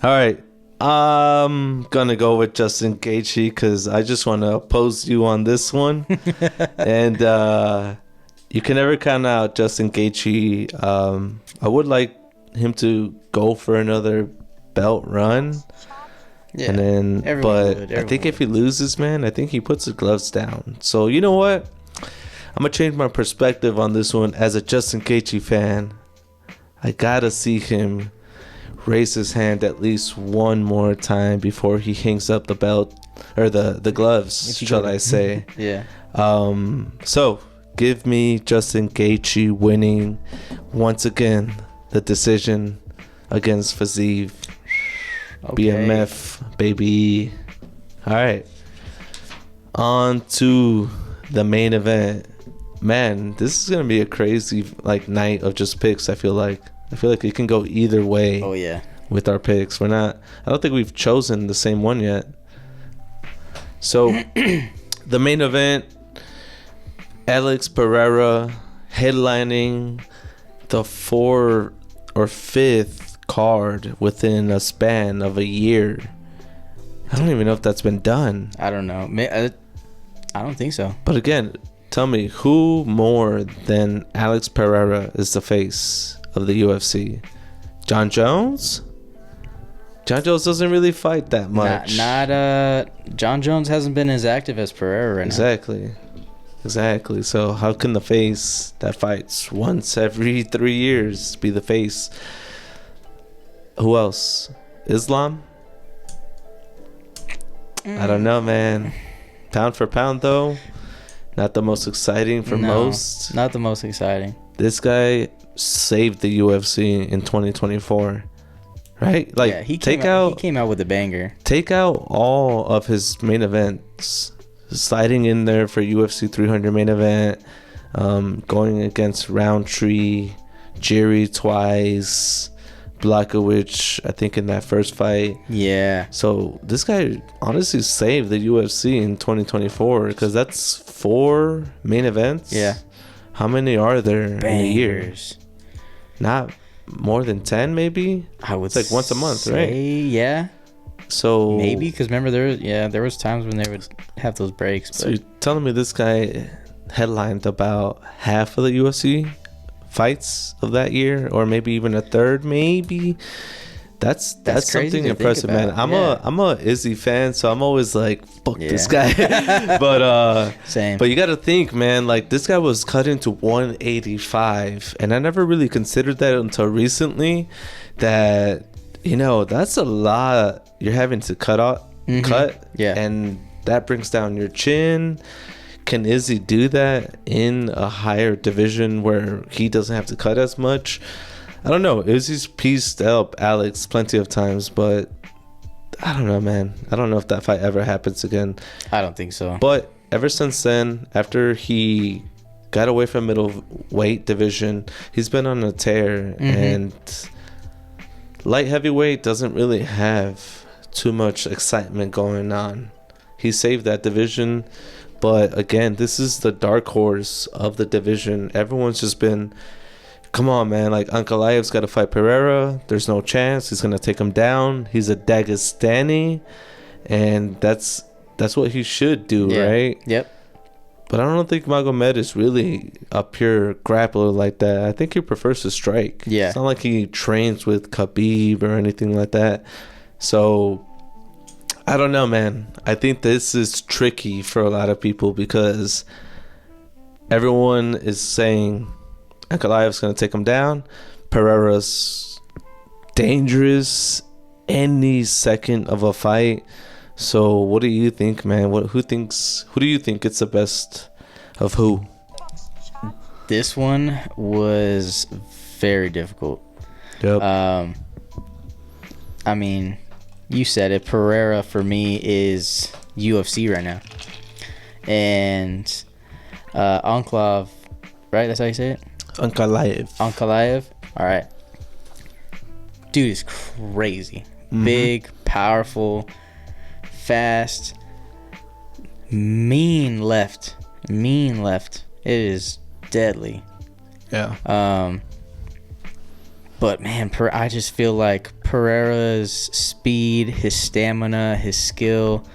All right. I'm going to go with Justin Gaethje because I just want to oppose you on this one. And you can never count out Justin Gaethje. I would like him to go for another belt run. Yeah. And then, Everyone I think if he loses, man, I think he puts his gloves down. So, you know what? I'm going to change my perspective on this one as a Justin Gaethje fan. I got to see him raise his hand at least one more time before he hangs up the belt or the gloves, shall I say. Yeah. So give me Justin Gaethje winning once again the decision against Faziev. Okay. BMF, baby. All right. On to the main event. Man, this is going to be a crazy night of just picks, I feel like. I feel like it can go either way. Oh yeah. With our picks. I don't think we've chosen the same one yet. So, the main event, Alex Pereira headlining the 4th or 5th card within a span of a year. I don't even know if that's been done. I don't know. I don't think so. But again, tell me, who more than Alex Pereira is the face of the UFC? John Jones? John Jones doesn't really fight that much. John Jones hasn't been as active as Pereira right now. Exactly. So how can the face that fights once every 3 years be the face? Who else? Islam? I don't know, man. Pound for pound, though, not the most exciting for most. Not the most exciting. This guy saved the UFC in 2024, right? Yeah, he came out with a banger. Take out all of his main events, sliding in there for UFC 300 main event, going against Roundtree, Jerry twice, Blachowicz, I think in that first fight. Yeah. So this guy honestly saved the UFC in 2024 because that's 4 main events. Yeah. How many are there Bangers. in a year? Not more than 10, maybe. I would. It's like once a month, say, right? Yeah. So Maybe because remember there was times when they would have those breaks. But So you're telling me this guy headlined about half of the UFC fights of that year, or maybe even a third, maybe. That's crazy something to impressive, think man. about. I'm a Izzy fan, so I'm always like, fuck Yeah. this guy. But Same. But you got to think, man, like this guy was cut into 185, and I never really considered that until recently. That that's a lot you're having to cut. Yeah. And that brings down your chin. Can Izzy do that in a higher division where he doesn't have to cut as much? I don't know. Izzy's pieced up Alex plenty of times, but I don't know, man. I don't know if that fight ever happens again. I don't think so. But ever since then, after he got away from middleweight division, he's been on a tear. And light heavyweight doesn't really have too much excitement going on. He saved that division. But again, this is the dark horse of the division. Everyone's just been, come on, man. Like, Ankalaev's got to fight Pereira. There's no chance. He's going to take him down. He's a Dagestani. And that's what he should do, right? Yep. But I don't think Magomed is really a pure grappler like that. I think he prefers to strike. Yeah. It's not like he trains with Khabib or anything like that. So, I don't know, man. I think this is tricky for a lot of people because everyone is saying Ankalaev's going to take him down. Pereira's dangerous any second of a fight. So what do you think, man? Who do you think it's the best of who? This one was very difficult. Yep. I mean, you said it. Pereira for me is UFC right now, and Ankalaev, right? That's how you say it. Ankalaev. All right. Dude is crazy. Big, powerful, fast, mean left. It is deadly. Yeah. But man, I just feel like Pereira's speed, his stamina, his skill,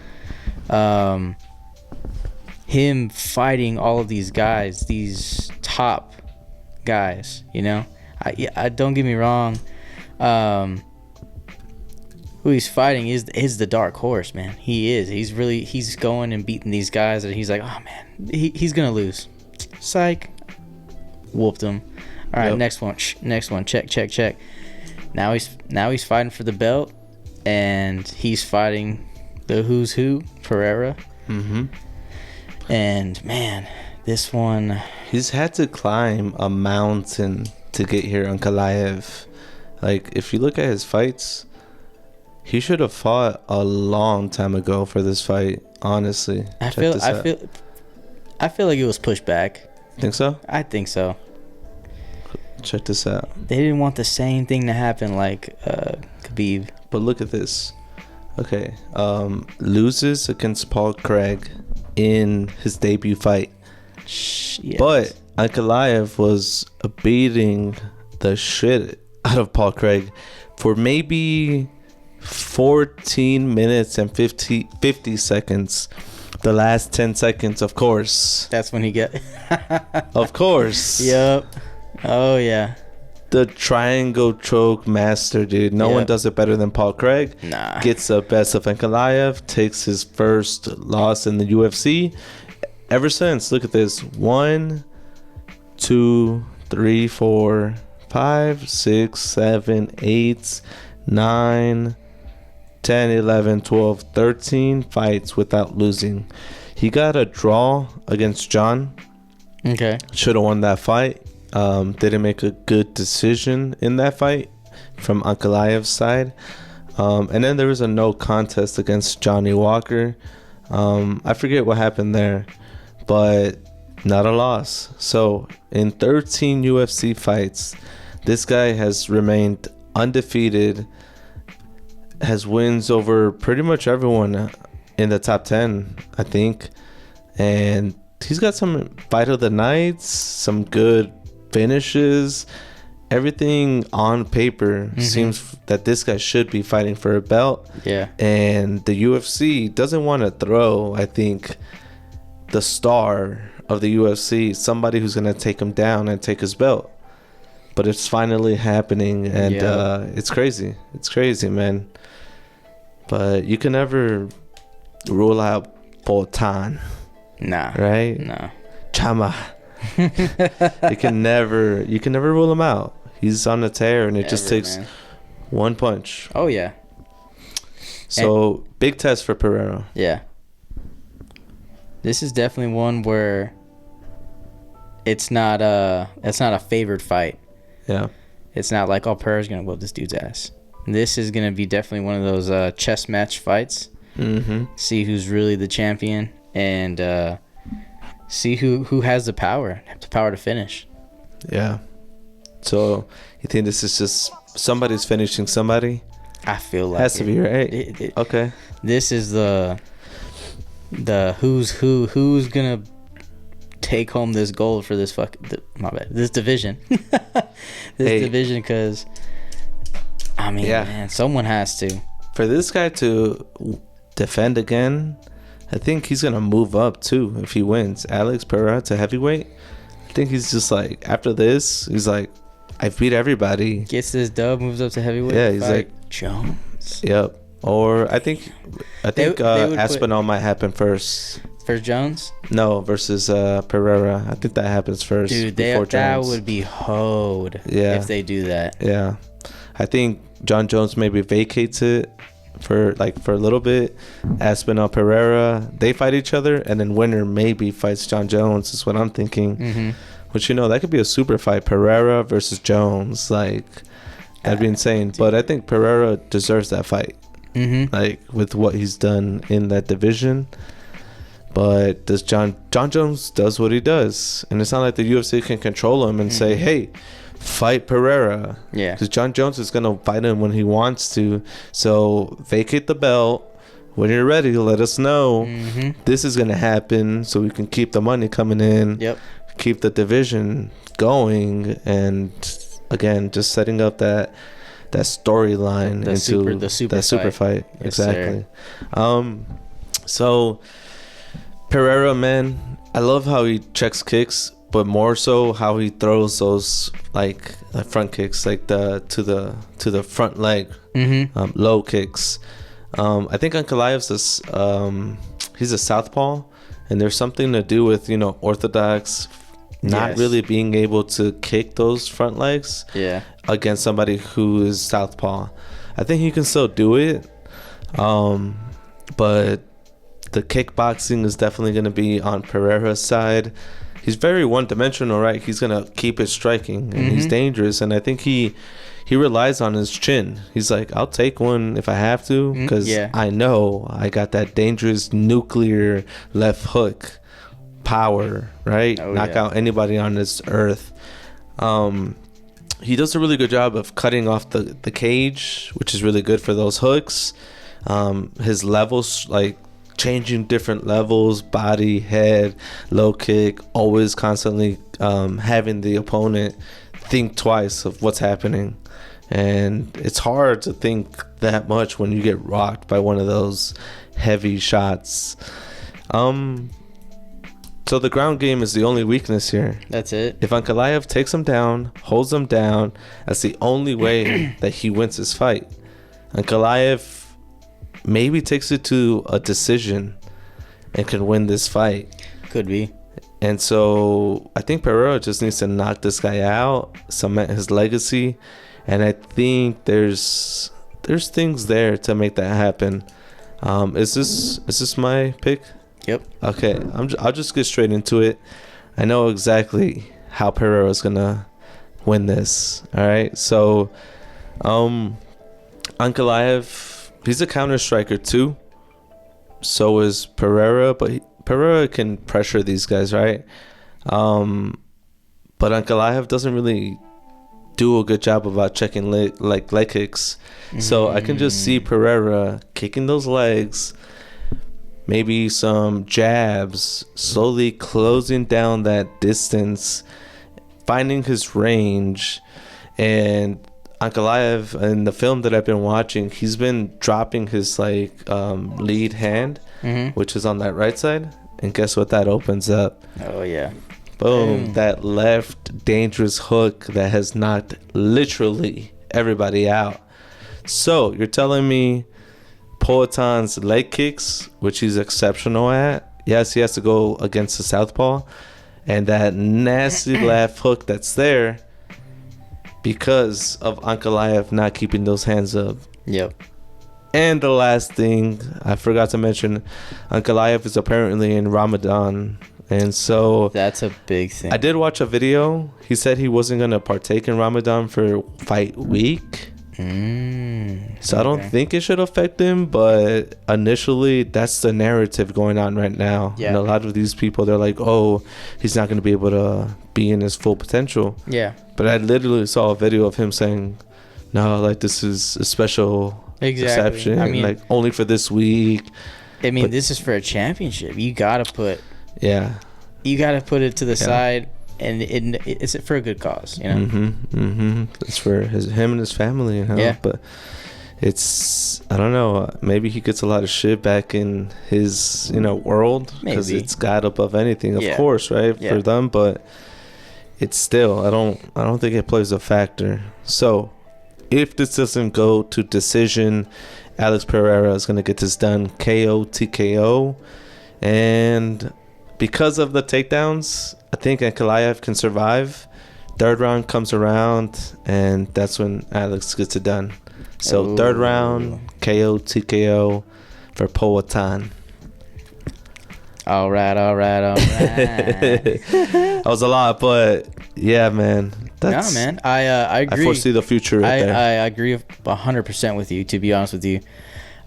him fighting all of these guys, these top guys, you know. I don't get me wrong. Who he's fighting is the dark horse, man. He is. He's going and beating these guys that he's like, oh man, he's gonna lose. Psych. Whooped him. All right, Yep. next one. Check. Now he's fighting for the belt, and he's fighting the who's who, Pereira. And man, this one. He's had to climb a mountain to get here on Ankalaev. Like, if you look at his fights, he should have fought a long time ago for this fight, honestly. I feel like it was pushed back. Think so? I think so. Check this out. They didn't want the same thing to happen like Khabib. But look at this. Okay. Loses against Paul Craig in his debut fight. Yes. But Ankalaev was beating the shit out of Paul Craig for maybe 14 minutes and 50 seconds. The last 10 seconds, of course. That's when he get. Of course. Yep. Oh yeah. The triangle choke master, dude. No one does it better than Paul Craig. Nah. Gets the best of Ankalaev. Takes his first loss in the UFC. Ever since, look at this. 1, 2, 3, 4, 5, 6, 7, 8, 9, 10, 11, 12, 13 fights without losing. He got a draw against John. Okay. Should have won that fight. Didn't make a good decision in that fight from Ankalaev's side. And then there was a no contest against Johnny Walker. I forget what happened there, but not a loss. So in 13 UFC fights, this guy has remained undefeated, has wins over pretty much everyone in the top 10, I think. And he's got some fight of the nights, some good finishes. Everything on paper seems that this guy should be fighting for a belt. Yeah. And the UFC doesn't want to throw, I think, the star of the UFC, somebody who's going to take him down and take his belt. But it's finally happening, and it's crazy. It's crazy, man. But you can never rule out Potan. Nah. Right? No. Chama. you can never rule him out. He's on a tear, and it just takes one punch. Oh yeah. So big test for Pereira. Yeah. This is definitely one where it's not a favored fight. Yeah. It's not like, oh, Pereira's gonna whoop this dude's ass. This is gonna be definitely one of those chess match fights. See who's really the champion, and see who has the power to finish. Yeah. So you think this is just somebody's finishing somebody? I feel like has to be, right? Okay. This is the who's gonna take home this gold for this this division. Division, because I mean, man, someone has to. For this guy to defend again I think he's gonna move up too if he wins. Alex Pereira to heavyweight. I think he's just like, after this, he's like, I've beat everybody. Gets this dub, moves up to heavyweight. Yeah, he's fight like Jones. Yep. Or I think They would Aspinall might happen first. First Jones? No, versus Pereira. I think that happens first. Dude, before that Jones. would be hoed. Yeah. If they do that. Yeah, I think John Jones maybe vacates it for a little bit. Aspinall Pereira, they fight each other, and then winner maybe fights John Jones. Is what I'm thinking. Mm-hmm. Which, that could be a super fight. Pereira versus Jones, like that'd be insane. Dude. But I think Pereira deserves that fight. Mm-hmm. Like with what he's done in that division. But does John Jones does what he does, and it's not like the UFC can control him and say, "Hey, fight Pereira." Yeah. Because John Jones is gonna fight him when he wants to. So vacate the belt when you're ready. Let us know. Mm-hmm. This is gonna happen, so we can keep the money coming in. Yep. Keep the division going, and again, just setting up that storyline into the super fight. Yes, Exactly. So Pereira, man, I love how he checks kicks, but more so how he throws those like front kicks, like to the front leg, low kicks. I think Ankalaev's he's a southpaw, and there's something to do with orthodox not really being able to kick those front legs against somebody who is southpaw. I think he can still do it, but the kickboxing is definitely going to be on Pereira's side. He's very one-dimensional, right? He's going to keep it striking, and he's dangerous, and I think he relies on his chin. He's like, I'll take one if I have to, because I know I got that dangerous nuclear left hook power, right? Knock out anybody on this earth. He does a really good job of cutting off the cage, which is really good for those hooks. His levels, like changing different levels, body, head, low kick, always constantly having the opponent think twice of what's happening. And it's hard to think that much when you get rocked by one of those heavy shots. So the ground game is the only weakness here. That's it. If Ankalaev takes him down, holds him down, that's the only way that he wins his fight. Ankalaev maybe takes it to a decision and can win this fight. Could be. And so I think Pereira just needs to knock this guy out, cement his legacy, and I think there's things there to make that happen. Is this my pick? Yep. Okay, I'll just get straight into it. I know exactly how Pereira is gonna win this. All right, so Ankalaev, he's a counter striker too. So is Pereira, but Pereira can pressure these guys, right? But Ankalaev doesn't really do a good job about checking leg kicks. So I can just see Pereira kicking those legs, maybe some jabs, slowly closing down that distance, finding his range. And Ankalaev, in the film that I've been watching, he's been dropping his lead hand, which is on that right side. And guess what that opens up? Oh, yeah. Boom. That left dangerous hook that has knocked literally everybody out. So you're telling me Poatan's leg kicks, which he's exceptional at, yes, he has to go against the southpaw, and that nasty left hook that's there because of Ankalaev not keeping those hands up. Yep. And the last thing I forgot to mention, Ankalaev is apparently in Ramadan, and so that's a big thing. I did watch a video. He said he wasn't going to partake in Ramadan for fight week. So I don't think it should affect him, but initially that's the narrative going on right now. Yeah. And a lot of these people, they're like, oh, he's not going to be able to be in his full potential. Yeah. But I literally saw a video of him saying, no, like this is a special exception. I mean, like only for this week. I mean, this is for a championship. You got to put it to the side. And it's for a good cause, you know. It's for him and his family, you know. Yeah. But it's, I don't know, maybe he gets a lot of shit back in his, world, because Maybe. it's God above anything, of Yeah. course, right? Yeah. For them, but it's still, I don't think it plays a factor. So if this doesn't go to decision, Alex Pereira is going to get this done, KO, TKO. And because of the takedowns, I think Ankalaev can survive. Third round comes around, and that's when Alex gets it done. So third round, KO, TKO for Powhatan. All right. That was a lot, but yeah, man. No, man. I agree. I foresee the future right there. I agree 100% with you, to be honest with you.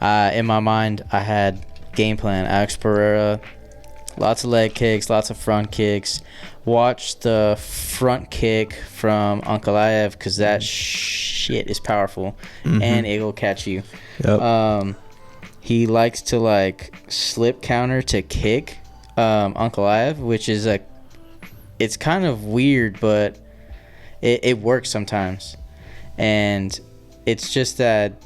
In my mind, I had game plan. Alex Pereira, lots of leg kicks, lots of front kicks. Watch the front kick from Ankalaev, because that shit is powerful, and it will catch you. Yep. He likes to like slip counter to kick Ankalaev, which is it's kind of weird, but it works sometimes. And it's just that,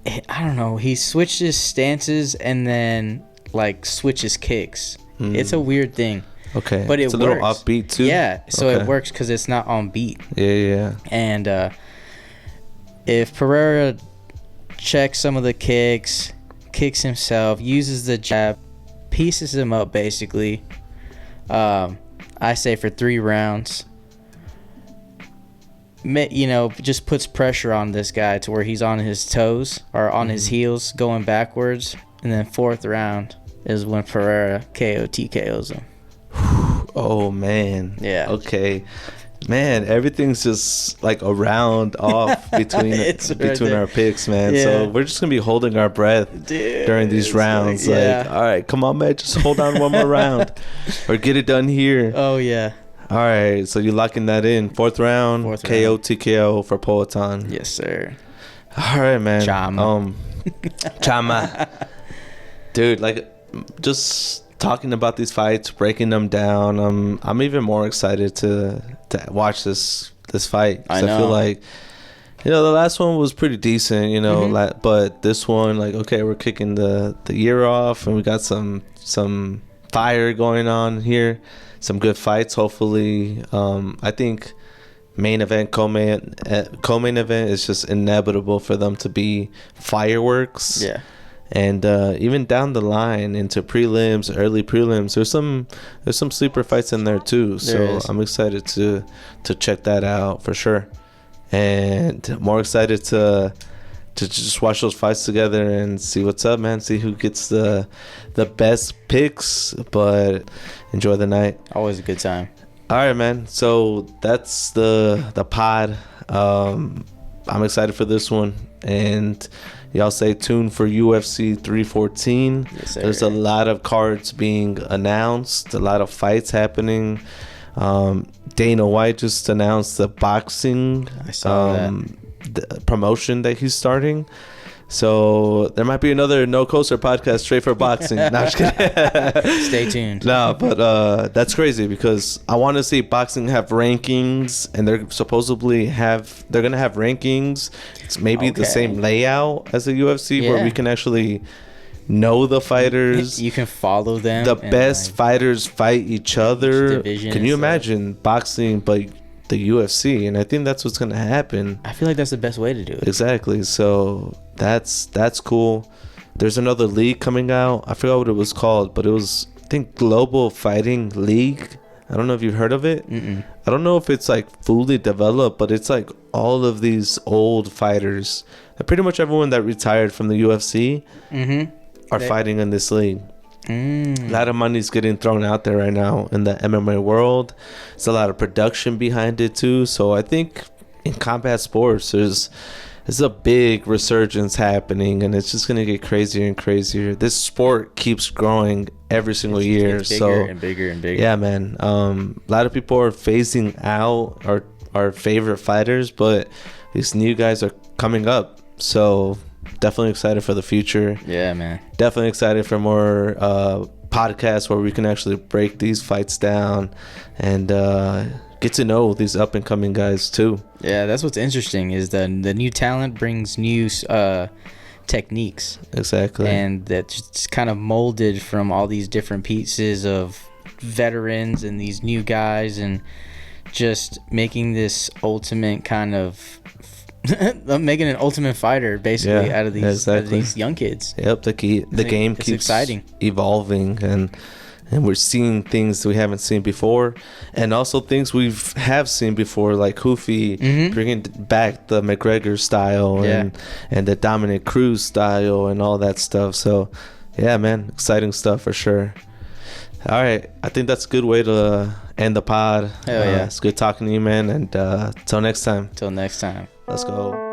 I don't know, he switches stances and then like switches kicks. It's a weird thing. Okay. But it's it a little works. offbeat too. Yeah, so Okay. it works because it's not on beat. Yeah. And if Pereira checks some of the kicks, kicks himself, uses the jab, pieces him up basically, I say for 3 rounds, just puts pressure on this guy to where he's on his toes or on his heels going backwards. And then 4th round is when Pereira KO TKOs him. Oh, man. Yeah. Okay. Man, everything's just like a round off between our picks, man. Yeah. So we're just going to be holding our breath during these rounds. Like, all right, come on, man. Just hold on one more round or get it done here. Oh, yeah. All right. So you're locking that in. 4th round, KO, round. TKO for Powhatan. Yes, sir. All right, man. Chama. Chama. Dude, like, just talking about these fights, breaking them down, I'm even more excited to watch this fight. I know. I feel like, the last one was pretty decent, but this one, like, okay, we're kicking the year off, and we got some fire going on here, some good fights, hopefully. I think main event, co-main event is just inevitable for them to be fireworks. Yeah. And even down the line into prelims, early prelims, there's some sleeper fights in there too. So I'm excited to check that out for sure, and more excited to just watch those fights together and see what's up, man. See who gets the best picks. But enjoy the night. Always a good time. All right, man. So that's the pod. I'm excited for this one, and y'all stay tuned for UFC 314. Yes, sir. There's a lot of cards being announced, a lot of fights happening. Dana White just announced the boxing I saw the promotion that he's starting. So there might be another No Coaster podcast straight for boxing. No, I'm just kidding. Stay tuned. No, but that's crazy because I want to see boxing have rankings, and they're gonna have rankings. It's maybe the same layout as the UFC, where we can actually know the fighters. You can follow them. The best fighters fight each other. Can you imagine boxing, but the UFC? And I think that's what's gonna happen. I feel like that's the best way to do it. Exactly. So that's cool. There's another league coming out. I forgot what it was called, but it was, I think, Global Fighting League. I don't know if you've heard of it. I don't know if it's like fully developed, but it's like all of these old fighters, pretty much everyone that retired from the UFC are fighting in this league. A lot of money's getting thrown out there right now in the MMA world. There's a lot of production behind it too. So I think in combat sports, there's a big resurgence happening, and it's just gonna get crazier and crazier. This sport keeps growing every single year. It's bigger so and bigger and bigger. Yeah, man. A lot of people are phasing out our favorite fighters, but these new guys are coming up. So definitely excited for the future. Yeah, man. Definitely excited for more podcasts where we can actually break these fights down and get to know these up and coming guys too. Yeah, that's what's interesting is the new talent brings new techniques. Exactly. And that's kind of molded from all these different pieces of veterans and these new guys, and just making this ultimate kind of making an ultimate fighter basically out of these young kids. Yep, the game keeps exciting, evolving, and we're seeing things we haven't seen before, and also things have seen before, like Hoofy bringing back the McGregor style and the Dominic Cruz style and all that stuff. So yeah, man, exciting stuff for sure. All right, I think that's a good way to end the pod. Hell yeah. It's good talking to you, man, and till next time. Till next time. Let's go.